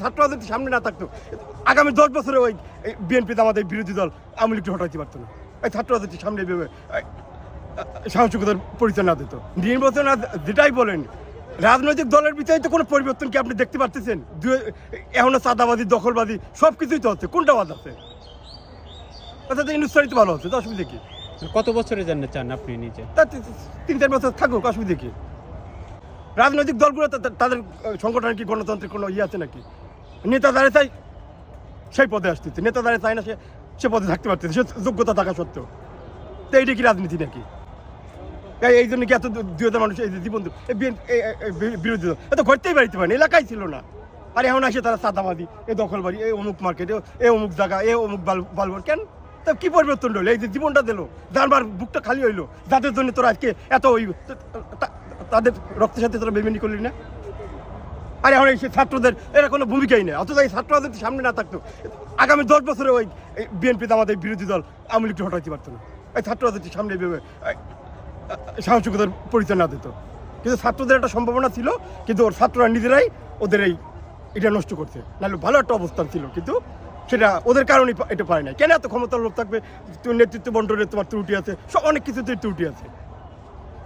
ছাত্ররা যদি সামনে না থাকতো আগামী 10 বছরে ওই বিএনপিতে আমাদের বিরোধী দল আওয়ামী লীগকে হটাইতে পারতো না। এই ছাত্ররা যদি সামনে ভেবে সাহসিকতার পরিচয় না দিত, নির্বাচন যেটাই বলেন রাজনৈতিক দলের ভিতরে তো কোনো পরিবর্তন কি আপনি দেখতে পারতেছেন? এখনো চাঁদাবাদী দখলবাদী সব কিছুই তো হচ্ছে, কোনটা বাদ আছে? অর্থাৎ ইন্ডাস্ট্রি তো ভালো হচ্ছে, তো অসুবিধা কি? কত বছরে জানতে চান আপনি নিজে? তা 3-4 বছর থাকুক, অসুবিধা কি? রাজনৈতিক দলগুলো তাদের সংগঠনের কি গণতন্ত্রের কোনো ইয়ে আছে নাকি? নেতা দাঁড়িয়ে চাই সেই পদে আসতেছে, নেতা দাঁড়িয়ে চায় না সে পদে থাকতে পারতেছে, সে যোগ্যতা থাকা সত্ত্বেও। তো এইটা কি রাজনীতি নাকি? এই জন্য কি এত 2000 মানুষ এই জীবন বিরোধী দল এত ঘরতেই বাড়িতে পারেনি, এলাকায় ছিল না। আর এখন আসে তারা চাঁদাবাদী, এ দখলবাড়ি, এ অমুক মার্কেট, এ অমুক জায়গা, এ অমুক বালবর। কেন? তা কি পরিবর্তন হলো? এই যে জীবনটা দিল, যারবার বুকটা খালি হইলো, যাদের জন্য তোরা আজকে এত ওই তাদের রক্তের সাথে তোরা বেমানি করলি না? আর এখন এই ছাত্রদের এরা কোনো ভূমিকাই নেই। অথচ এই ছাত্ররা যদি সামনে না থাকতো আগামী 10 বছরে ওই বিএনপিতে আমাদের বিরোধী দল আওয়ামী লীগকে হটাইতে পারতো না। এই ছাত্ররা যদি সামনে ভেবে সাহসিকতার পরিচয় না দিত। কিন্তু ছাত্রদের একটা সম্ভাবনা ছিল, কিন্তু ওর ছাত্ররা নিজেরাই ওদের এটা নষ্ট করছে। নাহলে ভালো একটা অবস্থান ছিল, কিন্তু সেটা ওদের কারণেই এটা পারে না। কেন এত ক্ষমতার লোক থাকবে? নেতৃত্ব বন্টনের তোমার ত্রুটি আছে, সব অনেক কিছুতে ত্রুটি আছে।